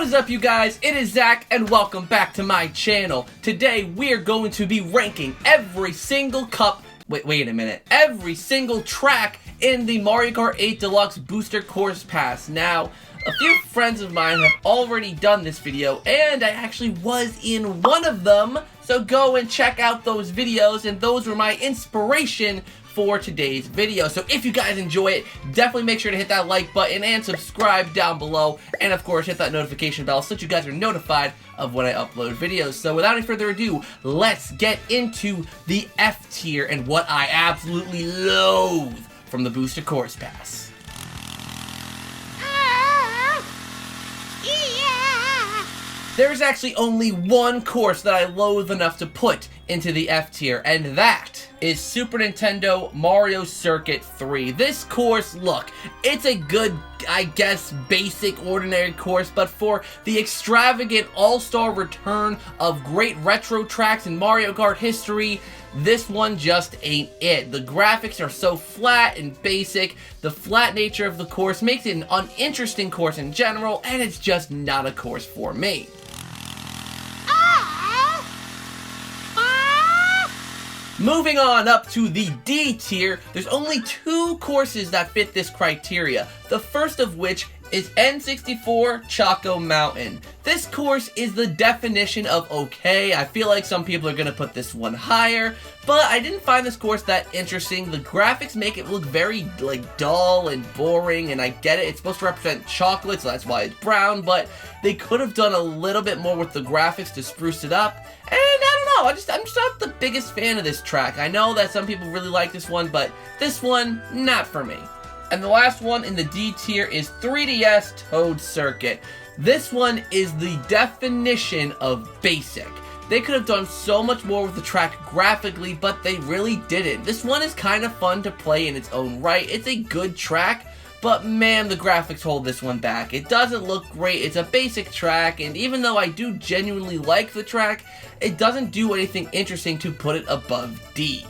What is up, you guys? It is Zach, and welcome back to my channel. Today, we're going to be ranking every single every single track in the Mario Kart 8 Deluxe Booster Course Pass. Now, a few friends of mine have already done this video, and I actually was in one of them, so go and check out those videos, and those were my inspiration for today's video. So if you guys enjoy it, definitely make sure to hit that like button and subscribe down below, and of course hit that notification bell so that you guys are notified of when I upload videos. So without any further ado, let's get into the F tier and what I absolutely loathe from the Booster Course Pass. There's actually only one course that I loathe enough to put into the F tier, and that is Super Nintendo Mario Circuit 3. This course, look, it's a good, I guess, basic, ordinary course, but for the extravagant all-star return of great retro tracks in Mario Kart history, this one just ain't it. The graphics are so flat and basic, the flat nature of the course makes it an uninteresting course in general, and it's just not a course for me. Moving on up to the D tier, there's only two courses that fit this criteria. The first of which is N64 Choco Mountain. This course is the definition of okay. I feel like some people are gonna put this one higher, but I didn't find this course that interesting. The graphics make it look very, dull and boring, and I get it. It's supposed to represent chocolate, so that's why it's brown, but they could have done a little bit more with the graphics to spruce it up. And I don't know, I'm just not the biggest fan of this track. I know that some people really like this one, but this one, not for me. And the last one in the D tier is 3DS Toad Circuit. This one is the definition of basic. They could have done so much more with the track graphically, but they really didn't. This one is kind of fun to play in its own right. It's a good track, but man, the graphics hold this one back. It doesn't look great, it's a basic track, and even though I do genuinely like the track, it doesn't do anything interesting to put it above D.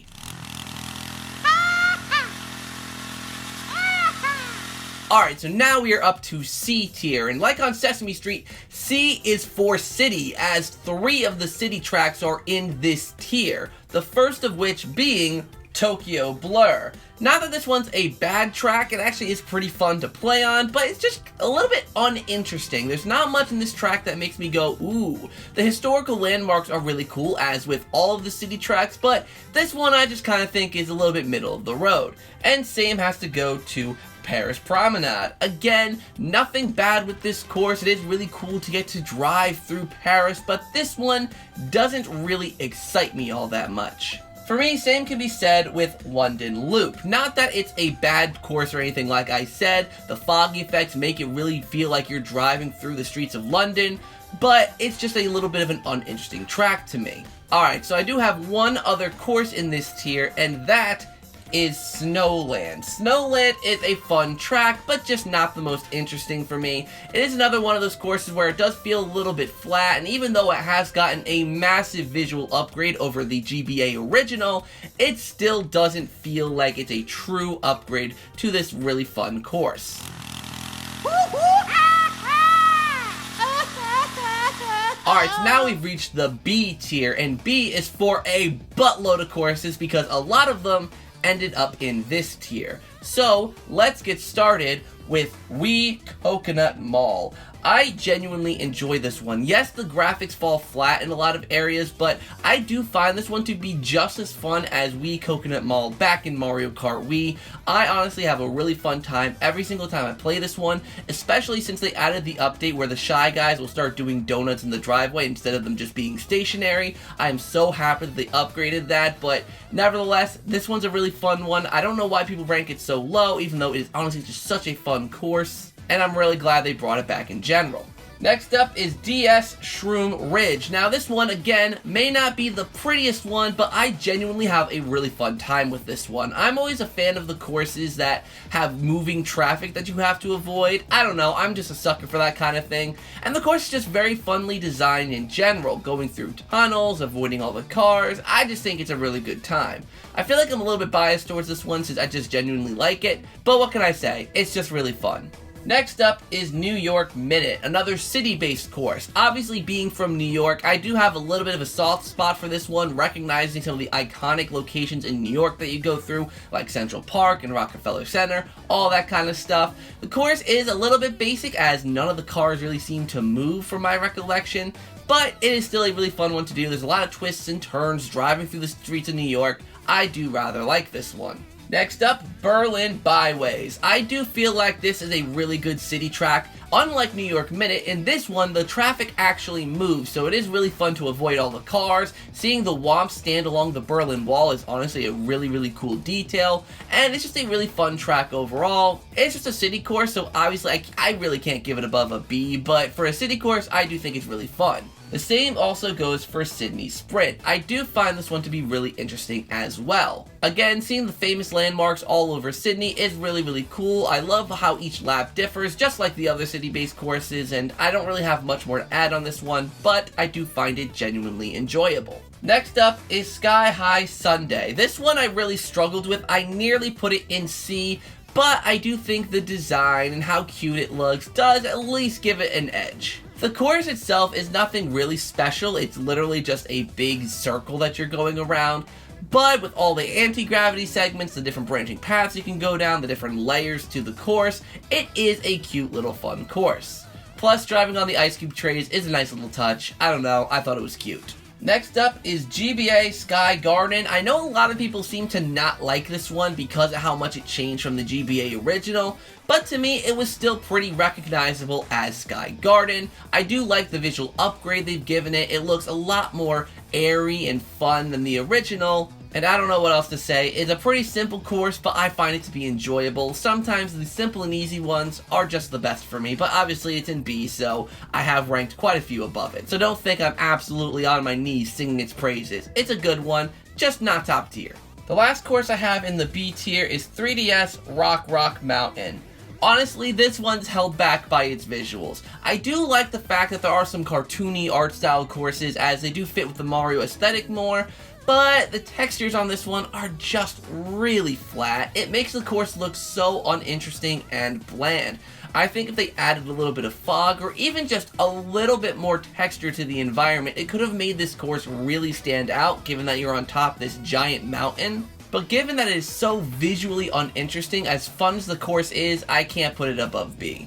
Alright, so now we are up to C tier, and like on Sesame Street, C is for city, as 3 of the city tracks are in this tier. The first of which being Tokyo Blur. Not that this one's a bad track, it actually is pretty fun to play on, but it's just a little bit uninteresting. There's not much in this track that makes me go, ooh. The historical landmarks are really cool, as with all of the city tracks, but this one I just kind of think is a little bit middle of the road. And same has to go to Paris Promenade. Again, nothing bad with this course. It is really cool to get to drive through Paris, but this one doesn't really excite me all that much. For me, same can be said with London Loop. Not that it's a bad course or anything like I said, the fog effects make it really feel like you're driving through the streets of London, but it's just a little bit of an uninteresting track to me. Alright, so I do have one other course in this tier, and that is Snowland. Snowland is a fun track, but just not the most interesting for me. It is another one of those courses where it does feel a little bit flat, and even though it has gotten a massive visual upgrade over the GBA original, it still doesn't feel like it's a true upgrade to this really fun course. Alright, so now we've reached the B tier, and B is for a buttload of courses because a lot of them ended up in this tier. So let's get started with Wii Coconut Mall. I genuinely enjoy this one. Yes, the graphics fall flat in a lot of areas, but I do find this one to be just as fun as Wii Coconut Mall back in Mario Kart Wii. I honestly have a really fun time every single time I play this one, especially since they added the update where the Shy Guys will start doing donuts in the driveway instead of them just being stationary. I am so happy that they upgraded that, but nevertheless, this one's a really fun one. I don't know why people rank it so low, even though it is honestly just such a fun course, and I'm really glad they brought it back in general. Next up is DS Shroom Ridge. Now this one, again, may not be the prettiest one, but I genuinely have a really fun time with this one. I'm always a fan of the courses that have moving traffic that you have to avoid. I don't know, I'm just a sucker for that kind of thing. And the course is just very funly designed in general, going through tunnels, avoiding all the cars. I just think it's a really good time. I feel like I'm a little bit biased towards this one since I just genuinely like it, but what can I say? It's just really fun. Next up is New York Minute, another city-based course. Obviously, being from New York, I do have a little bit of a soft spot for this one, recognizing some of the iconic locations in New York that you go through, like Central Park and Rockefeller Center, all that kind of stuff. The course is a little bit basic, as none of the cars really seem to move from my recollection, but it is still a really fun one to do. There's a lot of twists and turns driving through the streets of New York. I do rather like this one. Next up, Berlin Byways. I do feel like this is a really good city track. Unlike New York Minute, in this one, the traffic actually moves, so it is really fun to avoid all the cars. Seeing the Womps stand along the Berlin Wall is honestly a really cool detail, and it's just a really fun track overall. It's just a city course, so obviously I really can't give it above a B, but for a city course, I do think it's really fun. The same also goes for Sydney Sprint. I do find this one to be really interesting as well. Again, seeing the famous landmarks all over Sydney is really cool. I love how each lap differs, just like the other city-based courses, and I don't really have much more to add on this one, but I do find it genuinely enjoyable. Next up is Sky High Sunday. This one I really struggled with. I nearly put it in C, but I do think the design and how cute it looks does at least give it an edge. The course itself is nothing really special. It's literally just a big circle that you're going around, but with all the anti-gravity segments, the different branching paths you can go down, the different layers to the course, it is a cute little fun course. Plus, driving on the ice cube trays is a nice little touch. I don't know, I thought it was cute. Next up is GBA Sky Garden. I know a lot of people seem to not like this one because of how much it changed from the GBA original, but to me it was still pretty recognizable as Sky Garden. I do like the visual upgrade they've given it. It looks a lot more airy and fun than the original, and I don't know what else to say. It's a pretty simple course, but I find it to be enjoyable. Sometimes the simple and easy ones are just the best for me, but obviously it's in B, so I have ranked quite a few above it. So don't think I'm absolutely on my knees singing its praises. It's a good one, just not top tier. The last course I have in the B tier is 3DS Rock Mountain. Honestly, this one's held back by its visuals. I do like the fact that there are some cartoony art style courses, as they do fit with the Mario aesthetic more, but the textures on this one are just really flat. It makes the course look so uninteresting and bland. I think if they added a little bit of fog, or even just a little bit more texture to the environment, it could have made this course really stand out, given that you're on top of this giant mountain. But given that it is so visually uninteresting, as fun as the course is, I can't put it above B.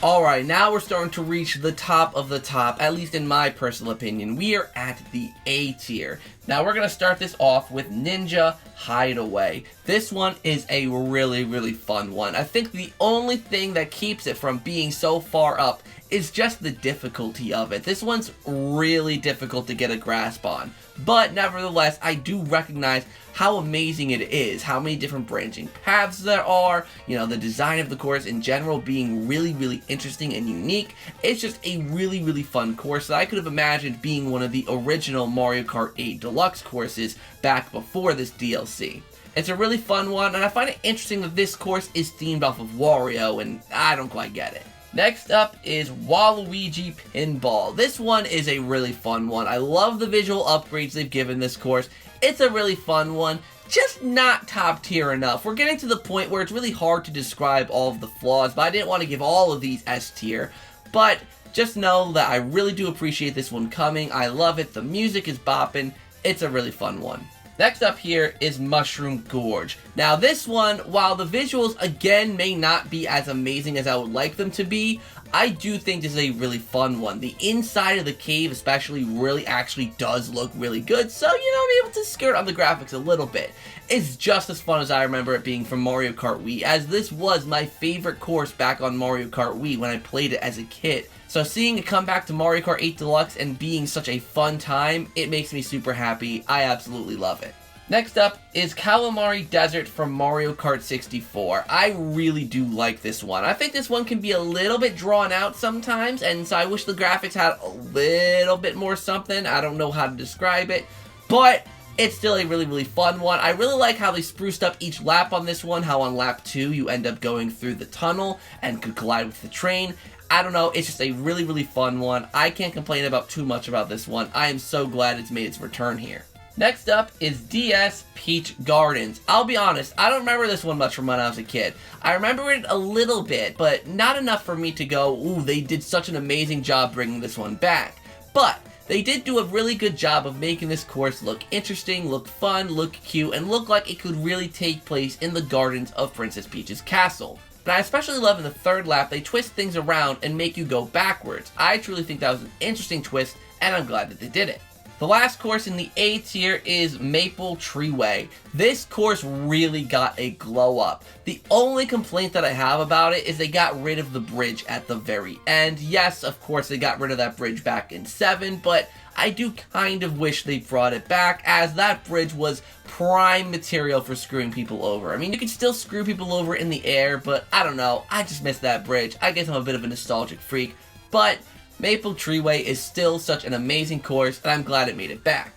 Alright, now we're starting to reach the top of the top, at least in my personal opinion. We are at the A tier. Now we're going to start this off with Ninja Hideaway. This one is a really fun one. I think the only thing that keeps it from being so far up is just the difficulty of it. This one's really difficult to get a grasp on. But nevertheless, I do recognize how amazing it is, how many different branching paths there are, you know, the design of the course in general being really interesting and unique. It's just a really fun course that I could have imagined being one of the original Mario Kart 8 Deluxe courses back before this DLC. It's a really fun one, and I find it interesting that this course is themed off of Wario, and I don't quite get it. Next up is Waluigi Pinball. This one is a really fun one. I love the visual upgrades they've given this course. It's a really fun one, just not top tier enough. We're getting to the point where it's really hard to describe all of the flaws, but I didn't want to give all of these S tier. But just know that I really do appreciate this one coming. I love it. The music is bopping. It's a really fun one. Next up here is Mushroom Gorge. Now this one, while the visuals again may not be as amazing as I would like them to be, I do think this is a really fun one. The inside of the cave especially really actually does look really good, so you know, I'm able to skirt on the graphics a little bit. It's just as fun as I remember it being from Mario Kart Wii, as this was my favorite course back on Mario Kart Wii when I played it as a kid. So seeing it come back to Mario Kart 8 Deluxe and being such a fun time, it makes me super happy. I absolutely love it. Next up is Calamari Desert from Mario Kart 64. I really do like this one. I think this one can be a little bit drawn out sometimes, and so I wish the graphics had a little bit more something. I don't know how to describe it, but it's still a really fun one. I really like how they spruced up each lap on this one, how on lap 2 you end up going through the tunnel and could collide with the train. I don't know, it's just a really fun one. I can't complain about too much about this one. I am so glad it's made its return here. Next up is DS Peach Gardens. I'll be honest, I don't remember this one much from when I was a kid. I remember it a little bit, but not enough for me to go, ooh, they did such an amazing job bringing this one back. But they did do a really good job of making this course look interesting, look fun, look cute, and look like it could really take place in the gardens of Princess Peach's castle. And I especially love in the third lap, they twist things around and make you go backwards. I truly think that was an interesting twist, and I'm glad that they did it. The last course in the A tier is Maple Treeway. This course really got a glow up. The only complaint that I have about it is they got rid of the bridge at the very end. Yes, of course they got rid of that bridge back in 7, but I do kind of wish they brought it back, as that bridge was prime material for screwing people over. I mean, you can still screw people over in the air, but I don't know, I just miss that bridge. I guess I'm a bit of a nostalgic freak, but Maple Treeway is still such an amazing course, and I'm glad it made it back.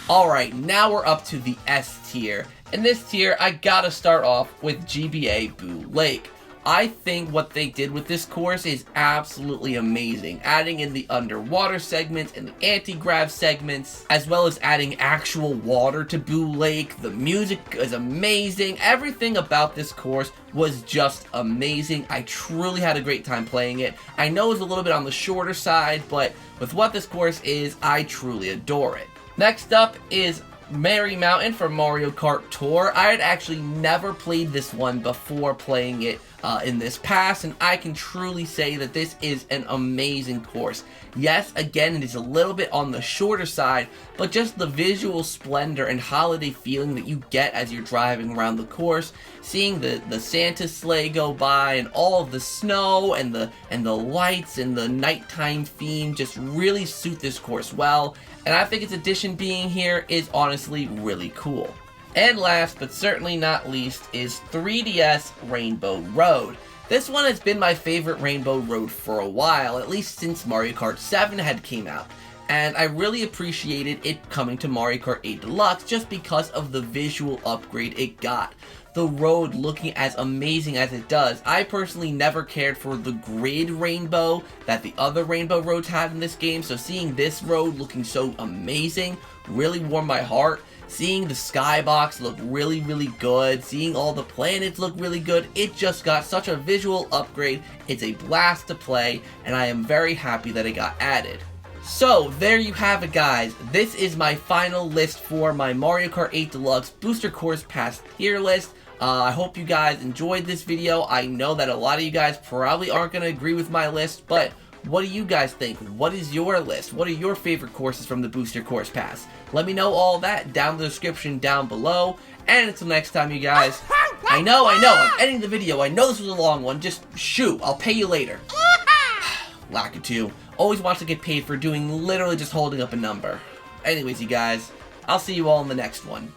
Alright, now we're up to the S tier. In this tier, I gotta start off with GBA Boo Lake. I think what they did with this course is absolutely amazing, adding in the underwater segments and the anti-grav segments, as well as adding actual water to Boo Lake. The music is amazing. Everything about this course was just amazing. I truly had a great time playing it. I know it's a little bit on the shorter side, but with what this course is, I truly adore it. Next up is Merry Mountain for Mario Kart Tour. I had actually never played this one before playing it in this pass, and I can truly say that this is an amazing course. Yes, again, it is a little bit on the shorter side, but just the visual splendor and holiday feeling that you get as you're driving around the course, seeing the Santa sleigh go by and all of the snow and the lights and the nighttime theme just really suit this course well, and I think its addition being here is honestly really cool. And last, but certainly not least, is 3DS Rainbow Road. This one has been my favorite Rainbow Road for a while, at least since Mario Kart 7 had came out. And I really appreciated it coming to Mario Kart 8 Deluxe just because of the visual upgrade it got. The road looking as amazing as it does. I personally never cared for the grid rainbow that the other rainbow roads had in this game, so seeing this road looking so amazing really warmed my heart. Seeing the skybox look really, really good, seeing all the planets look really good, it just got such a visual upgrade. It's a blast to play, and I am very happy that it got added. So, there you have it, guys. This is my final list for my Mario Kart 8 Deluxe Booster Course Pass tier list. I hope you guys enjoyed this video. I know that a lot of you guys probably aren't going to agree with my list, but what do you guys think? What is your list? What are your favorite courses from the Booster Course Pass? Let me know all that down in the description down below. And until next time, you guys. I know, I'm ending the video. I know this was a long one. Just shoot, I'll pay you later. Lakitu always wants to get paid for doing literally just holding up a number. Anyways, you guys, I'll see you all in the next one.